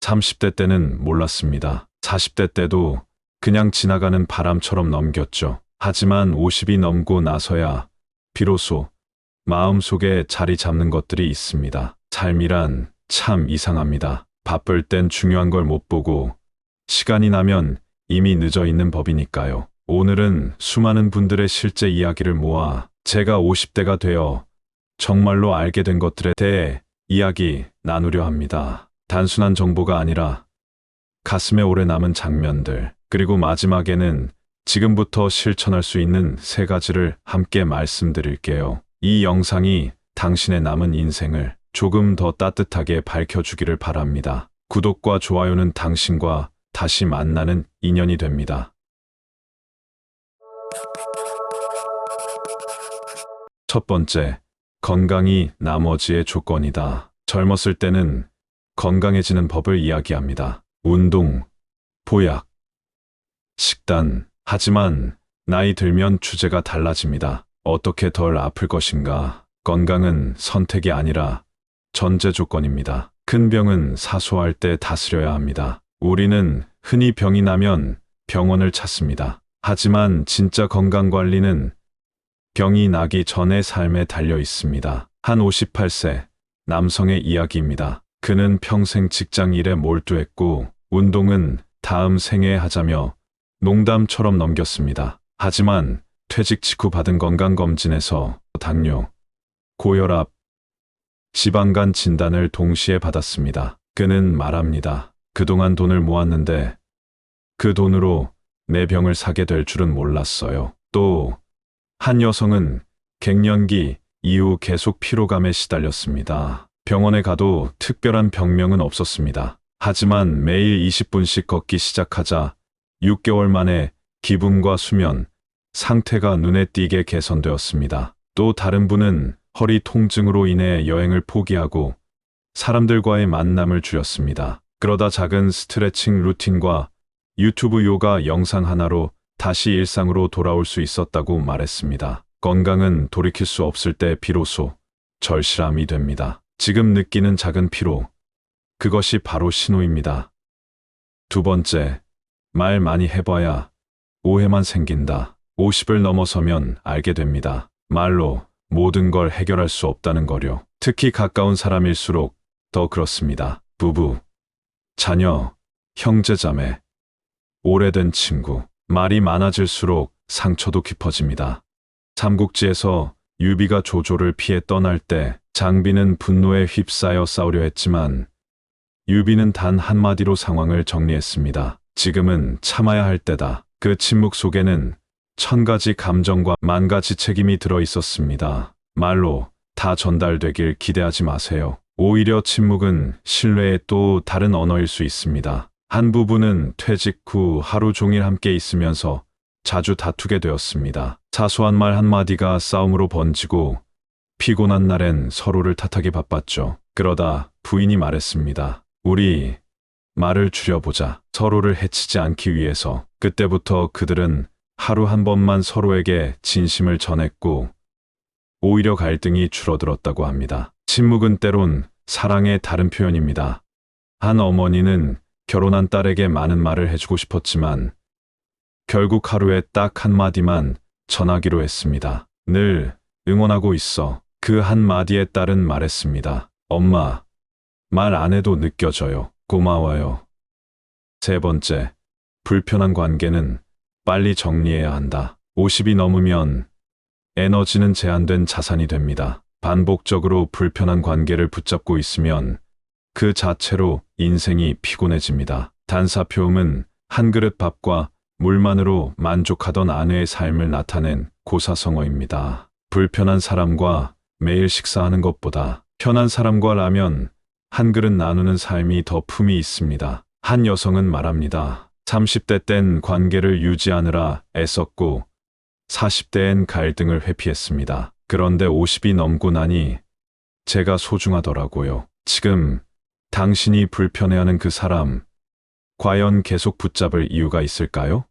30대 때는 몰랐습니다. 40대 때도 그냥 지나가는 바람처럼 넘겼죠. 하지만 50이 넘고 나서야 비로소 마음속에 자리 잡는 것들이 있습니다. 삶이란 참 이상합니다. 바쁠 땐 중요한 걸 못 보고 시간이 나면 이미 늦어 있는 법이니까요. 오늘은 수많은 분들의 실제 이야기를 모아 제가 50대가 되어 정말로 알게 된 것들에 대해 이야기 나누려 합니다. 단순한 정보가 아니라 가슴에 오래 남은 장면들, 그리고 마지막에는 지금부터 실천할 수 있는 3가지를 함께 말씀드릴게요. 이 영상이 당신의 남은 인생을 조금 더 따뜻하게 밝혀주기를 바랍니다. 구독과 좋아요는 당신과 다시 만나는 인연이 됩니다. 첫 번째, 건강이 나머지의 조건이다. 젊었을 때는 건강해지는 법을 이야기합니다. 운동, 보약, 식단. 하지만 나이 들면 주제가 달라집니다. 어떻게 덜 아플 것인가? 건강은 선택이 아니라 전제 조건입니다. 큰 병은 사소할 때 다스려야 합니다. 우리는 흔히 병이 나면 병원을 찾습니다. 하지만 진짜 건강관리는 병이 나기 전의 삶에 달려 있습니다. 한 58세 남성의 이야기입니다. 그는 평생 직장 일에 몰두했고 운동은 다음 생애에 하자며 농담처럼 넘겼습니다. 하지만 퇴직 직후 받은 건강검진에서 당뇨, 고혈압, 지방간 진단을 동시에 받았습니다. 그는 말합니다. 그동안 돈을 모았는데 그 돈으로 내 병을 사게 될 줄은 몰랐어요. 또 한 여성은 갱년기 이후 계속 피로감에 시달렸습니다. 병원에 가도 특별한 병명은 없었습니다. 하지만 매일 20분씩 걷기 시작하자 6개월 만에 기분과 수면, 상태가 눈에 띄게 개선되었습니다. 또 다른 분은 허리 통증으로 인해 여행을 포기하고 사람들과의 만남을 줄였습니다. 그러다 작은 스트레칭 루틴과 유튜브 요가 영상 하나로 다시 일상으로 돌아올 수 있었다고 말했습니다. 건강은 돌이킬 수 없을 때 비로소 절실함이 됩니다. 지금 느끼는 작은 피로, 그것이 바로 신호입니다. 두 번째, 말 많이 해봐야 오해만 생긴다. 50을 넘어서면 알게 됩니다. 말로 모든 걸 해결할 수 없다는 거요. 특히 가까운 사람일수록 더 그렇습니다. 부부, 자녀, 형제자매, 오래된 친구. 말이 많아질수록 상처도 깊어집니다. 삼국지에서 유비가 조조를 피해 떠날 때 장비는 분노에 휩싸여 싸우려 했지만 유비는 단 한마디로 상황을 정리했습니다. 지금은 참아야 할 때다. 그 침묵 속에는 1000가지 감정과 10,000가지 책임이 들어 있었습니다. 말로 다 전달되길 기대하지 마세요. 오히려 침묵은 신뢰의 또 다른 언어일 수 있습니다. 한 부부는 퇴직 후 하루 종일 함께 있으면서 자주 다투게 되었습니다. 사소한 말 한마디가 싸움으로 번지고 피곤한 날엔 서로를 탓하기 바빴죠. 그러다 부인이 말했습니다. 우리 말을 줄여보자. 서로를 해치지 않기 위해서. 그때부터 그들은 하루 한 번만 서로에게 진심을 전했고 오히려 갈등이 줄어들었다고 합니다. 침묵은 때론 사랑의 다른 표현입니다. 한 어머니는 결혼한 딸에게 많은 말을 해주고 싶었지만 결국 하루에 딱 한마디만 전하기로 했습니다. 늘 응원하고 있어. 그 한마디에 딸은 말했습니다. 엄마, 말 안 해도 느껴져요. 고마워요. 세 번째, 불편한 관계는 빨리 정리해야 한다. 50이 넘으면 에너지는 제한된 자산이 됩니다. 반복적으로 불편한 관계를 붙잡고 있으면 그 자체로 인생이 피곤해집니다. 단사표음은 한 그릇 밥과 물만으로 만족하던 아내의 삶을 나타낸 고사성어입니다. 불편한 사람과 매일 식사하는 것보다 편한 사람과 라면 한 그릇 나누는 삶이 더 품이 있습니다. 한 여성은 말합니다. 30대 땐 관계를 유지하느라 애썼고 40대엔 갈등을 회피했습니다. 그런데 50이 넘고 나니 제가 소중하더라고요. 지금 당신이 불편해하는 그 사람, 과연 계속 붙잡을 이유가 있을까요?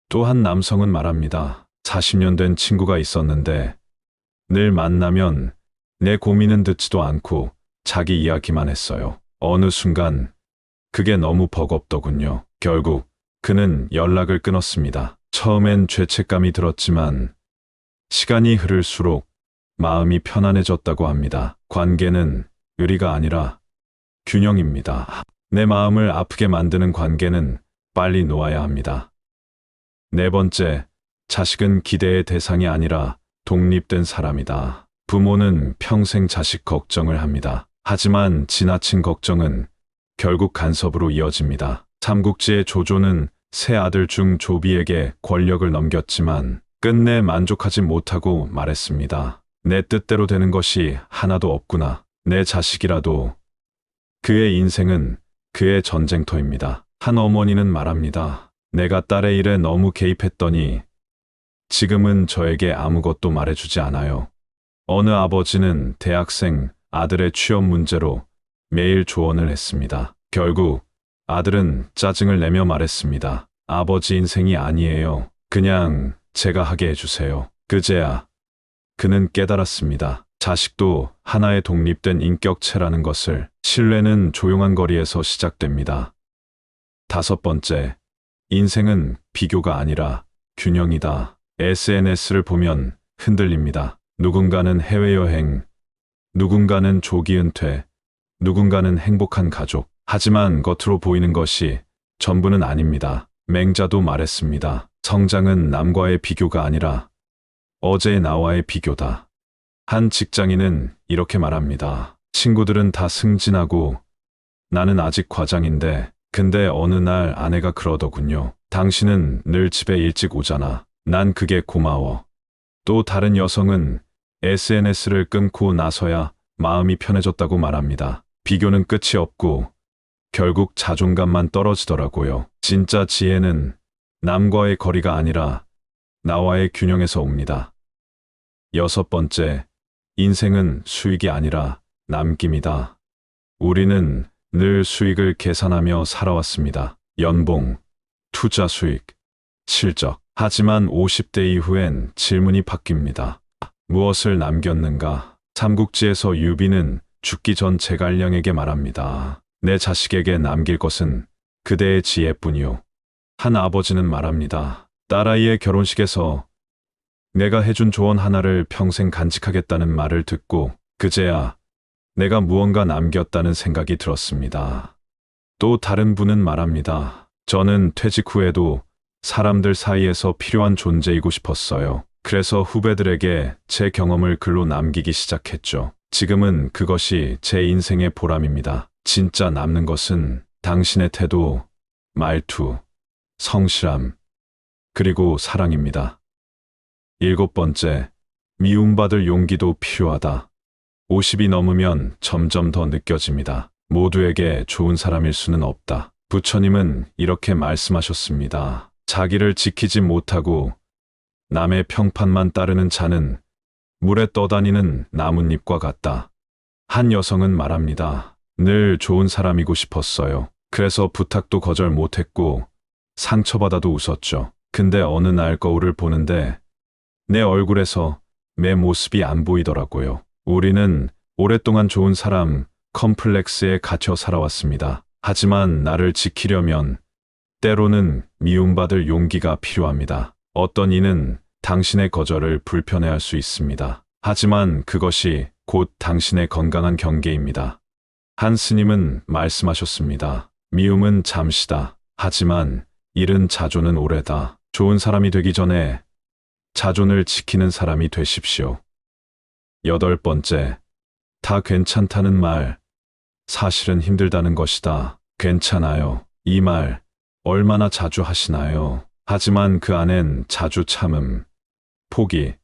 또 한 남성은 말합니다. 40년 된 친구가 있었는데 늘 만나면 내 고민은 듣지도 않고 자기 이야기만 했어요. 어느 순간 그게 너무 버겁더군요. 결국 그는 연락을 끊었습니다. 처음엔 죄책감이 들었지만 시간이 흐를수록 마음이 편안해졌다고 합니다. 관계는 의리가 아니라 균형입니다. 내 마음을 아프게 만드는 관계는 빨리 놓아야 합니다. 네 번째, 자식은 기대의 대상이 아니라 독립된 사람이다. 부모는 평생 자식 걱정을 합니다. 하지만 지나친 걱정은 결국 간섭으로 이어집니다. 삼국지의 조조는 세 아들 중 조비에게 권력을 넘겼지만 끝내 만족하지 못하고 말했습니다. 내 뜻대로 되는 것이 하나도 없구나. 내 자식이라도. 그의 인생은 그의 전쟁터입니다. 한 어머니는 말합니다. 내가 딸의 일에 너무 개입했더니 지금은 저에게 아무것도 말해주지 않아요. 어느 아버지는 대학생 아들의 취업 문제로 매일 조언을 했습니다. 결국 아들은 짜증을 내며 말했습니다. 아버지 인생이 아니에요. 그냥 제가 하게 해주세요. 그제야 그는 깨달았습니다. 자식도 하나의 독립된 인격체라는 것을. 신뢰는 조용한 거리에서 시작됩니다. 다섯 번째, 인생은 비교가 아니라 균형이다. SNS를 보면 흔들립니다. 누군가는 해외여행, 누군가는 조기 은퇴, 누군가는 행복한 가족. 하지만 겉으로 보이는 것이 전부는 아닙니다. 맹자도 말했습니다. 성장은 남과의 비교가 아니라 어제의 나와의 비교다. 한 직장인은 이렇게 말합니다. 친구들은 다 승진하고 나는 아직 과장인데 근데 어느 날 아내가 그러더군요. 당신은 늘 집에 일찍 오잖아. 난 그게 고마워. 또 다른 여성은 SNS를 끊고 나서야 마음이 편해졌다고 말합니다. 비교는 끝이 없고 결국 자존감만 떨어지더라고요. 진짜 지혜는 남과의 거리가 아니라 나와의 균형에서 옵니다. 여섯 번째, 인생은 수익이 아니라 남김이다. 우리는 늘 수익을 계산하며 살아왔습니다. 연봉, 투자 수익, 실적. 하지만 50대 이후엔 질문이 바뀝니다. 무엇을 남겼는가? 삼국지에서 유비는 죽기 전 제갈량에게 말합니다. 내 자식에게 남길 것은 그대의 지혜뿐이요. 한 아버지는 말합니다. 딸아이의 결혼식에서 내가 해준 조언 하나를 평생 간직하겠다는 말을 듣고 그제야 내가 무언가 남겼다는 생각이 들었습니다. 또 다른 분은 말합니다. 저는 퇴직 후에도 사람들 사이에서 필요한 존재이고 싶었어요. 그래서 후배들에게 제 경험을 글로 남기기 시작했죠. 지금은 그것이 제 인생의 보람입니다. 진짜 남는 것은 당신의 태도, 말투, 성실함, 그리고 사랑입니다. 일곱 번째, 미움받을 용기도 필요하다. 50이 넘으면 점점 더 느껴집니다. 모두에게 좋은 사람일 수는 없다. 부처님은 이렇게 말씀하셨습니다. 자기를 지키지 못하고 남의 평판만 따르는 자는 물에 떠다니는 나뭇잎과 같다. 한 여성은 말합니다. 늘 좋은 사람이고 싶었어요. 그래서 부탁도 거절 못했고 상처받아도 웃었죠. 근데 어느 날 거울을 보는데 내 얼굴에서 내 모습이 안 보이더라고요. 우리는 오랫동안 좋은 사람 컴플렉스에 갇혀 살아왔습니다. 하지만 나를 지키려면 때로는 미움받을 용기가 필요합니다. 어떤 이는 당신의 거절을 불편해할 수 있습니다. 하지만 그것이 곧 당신의 건강한 경계입니다. 한 스님은 말씀하셨습니다. 미움은 잠시다. 하지만 잃은 자존은 오래다. 좋은 사람이 되기 전에 자존을 지키는 사람이 되십시오. 여덟 번째, 다 괜찮다는 말, 사실은 힘들다는 것이다. 괜찮아요. 이 말 얼마나 자주 하시나요? 하지만 그 안엔 자주 참음, 포기,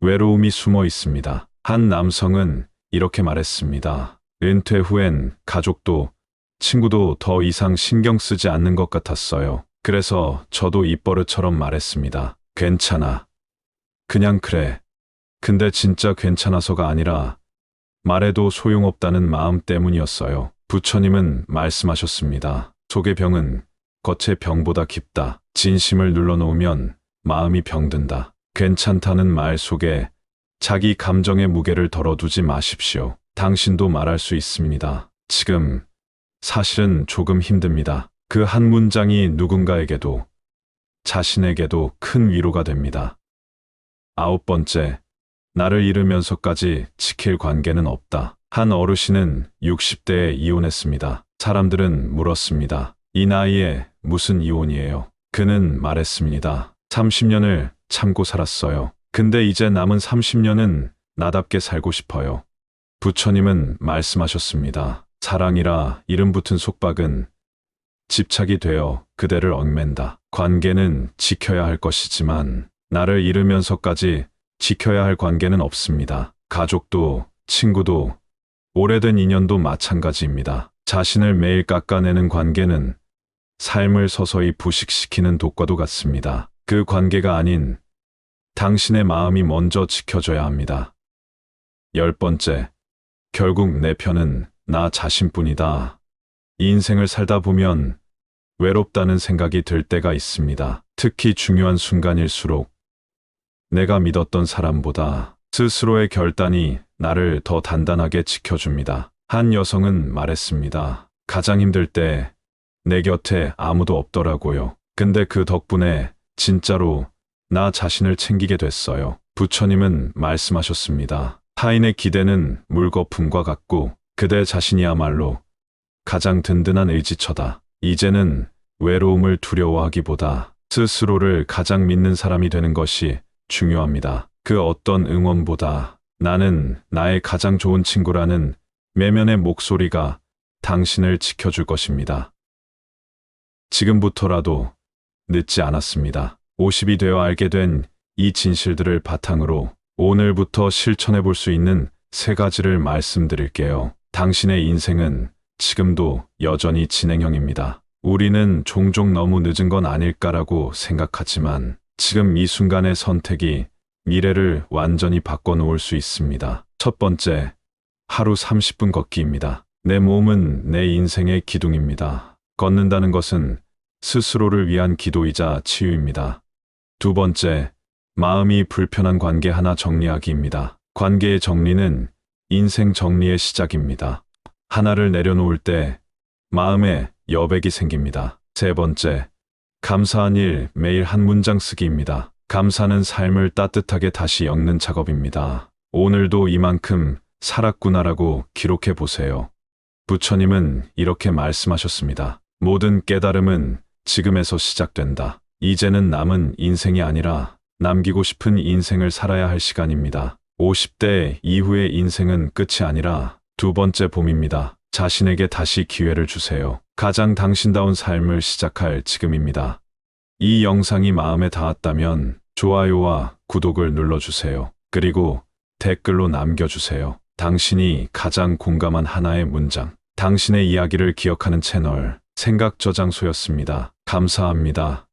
외로움이 숨어 있습니다. 한 남성은 이렇게 말했습니다. 은퇴 후엔 가족도 친구도 더 이상 신경 쓰지 않는 것 같았어요. 그래서 저도 입버릇처럼 말했습니다. 괜찮아. 그냥 그래. 근데 진짜 괜찮아서가 아니라 말해도 소용없다는 마음 때문이었어요. 부처님은 말씀하셨습니다. 속의 병은 겉의 병보다 깊다. 진심을 눌러놓으면 마음이 병든다. 괜찮다는 말 속에 자기 감정의 무게를 덜어두지 마십시오. 당신도 말할 수 있습니다. 지금 사실은 조금 힘듭니다. 그 한 문장이 누군가에게도 자신에게도 큰 위로가 됩니다. 9번째, 나를 잃으면서까지 지킬 관계는 없다. 한 어르신은 60대에 이혼했습니다. 사람들은 물었습니다. 이 나이에 무슨 이혼이에요? 그는 말했습니다. 30년을 참고 살았어요. 근데 이제 남은 30년은 나답게 살고 싶어요. 부처님은 말씀하셨습니다. 사랑이라 이름 붙은 속박은 집착이 되어 그대를 얽맨다. 관계는 지켜야 할 것이지만 나를 잃으면서까지 지켜야 할 관계는 없습니다. 가족도 친구도 오래된 인연도 마찬가지입니다. 자신을 매일 깎아내는 관계는 삶을 서서히 부식시키는 독과도 같습니다. 그 관계가 아닌 당신의 마음이 먼저 지켜져야 합니다. 10번째, 결국 내 편은 나 자신뿐이다. 이 인생을 살다 보면 외롭다는 생각이 들 때가 있습니다. 특히 중요한 순간일수록 내가 믿었던 사람보다 스스로의 결단이 나를 더 단단하게 지켜줍니다. 한 여성은 말했습니다. 가장 힘들 때 내 곁에 아무도 없더라고요. 근데 그 덕분에 진짜로 나 자신을 챙기게 됐어요. 부처님은 말씀하셨습니다. 타인의 기대는 물거품과 같고 그대 자신이야말로 가장 든든한 의지처다. 이제는 외로움을 두려워하기보다 스스로를 가장 믿는 사람이 되는 것이 중요합니다. 그 어떤 응원보다 나는 나의 가장 좋은 친구라는 내면의 목소리가 당신을 지켜줄 것입니다. 지금부터라도 늦지 않았습니다. 50이 되어 알게 된 이 진실들을 바탕으로 오늘부터 실천해 볼 수 있는 3가지를 말씀드릴게요. 당신의 인생은 지금도 여전히 진행형입니다. 우리는 종종 너무 늦은 건 아닐까라고 생각하지만 지금 이 순간의 선택이 미래를 완전히 바꿔놓을 수 있습니다. 첫 번째, 하루 30분 걷기입니다. 내 몸은 내 인생의 기둥입니다. 걷는다는 것은 스스로를 위한 기도이자 치유입니다. 두 번째, 마음이 불편한 관계 하나 정리하기입니다. 관계의 정리는 인생 정리의 시작입니다. 하나를 내려놓을 때 마음에 여백이 생깁니다. 세 번째, 감사한 일 매일 한 문장 쓰기입니다. 감사는 삶을 따뜻하게 다시 엮는 작업입니다. 오늘도 이만큼 살았구나라고 기록해 보세요. 부처님은 이렇게 말씀하셨습니다. 모든 깨달음은 지금에서 시작된다. 이제는 남은 인생이 아니라 남기고 싶은 인생을 살아야 할 시간입니다. 50대 이후의 인생은 끝이 아니라 2번째 봄입니다. 자신에게 다시 기회를 주세요. 가장 당신다운 삶을 시작할 지금입니다. 이 영상이 마음에 닿았다면 좋아요와 구독을 눌러주세요. 그리고 댓글로 남겨주세요. 당신이 가장 공감한 하나의 문장. 당신의 이야기를 기억하는 채널 생각저장소였습니다. 감사합니다.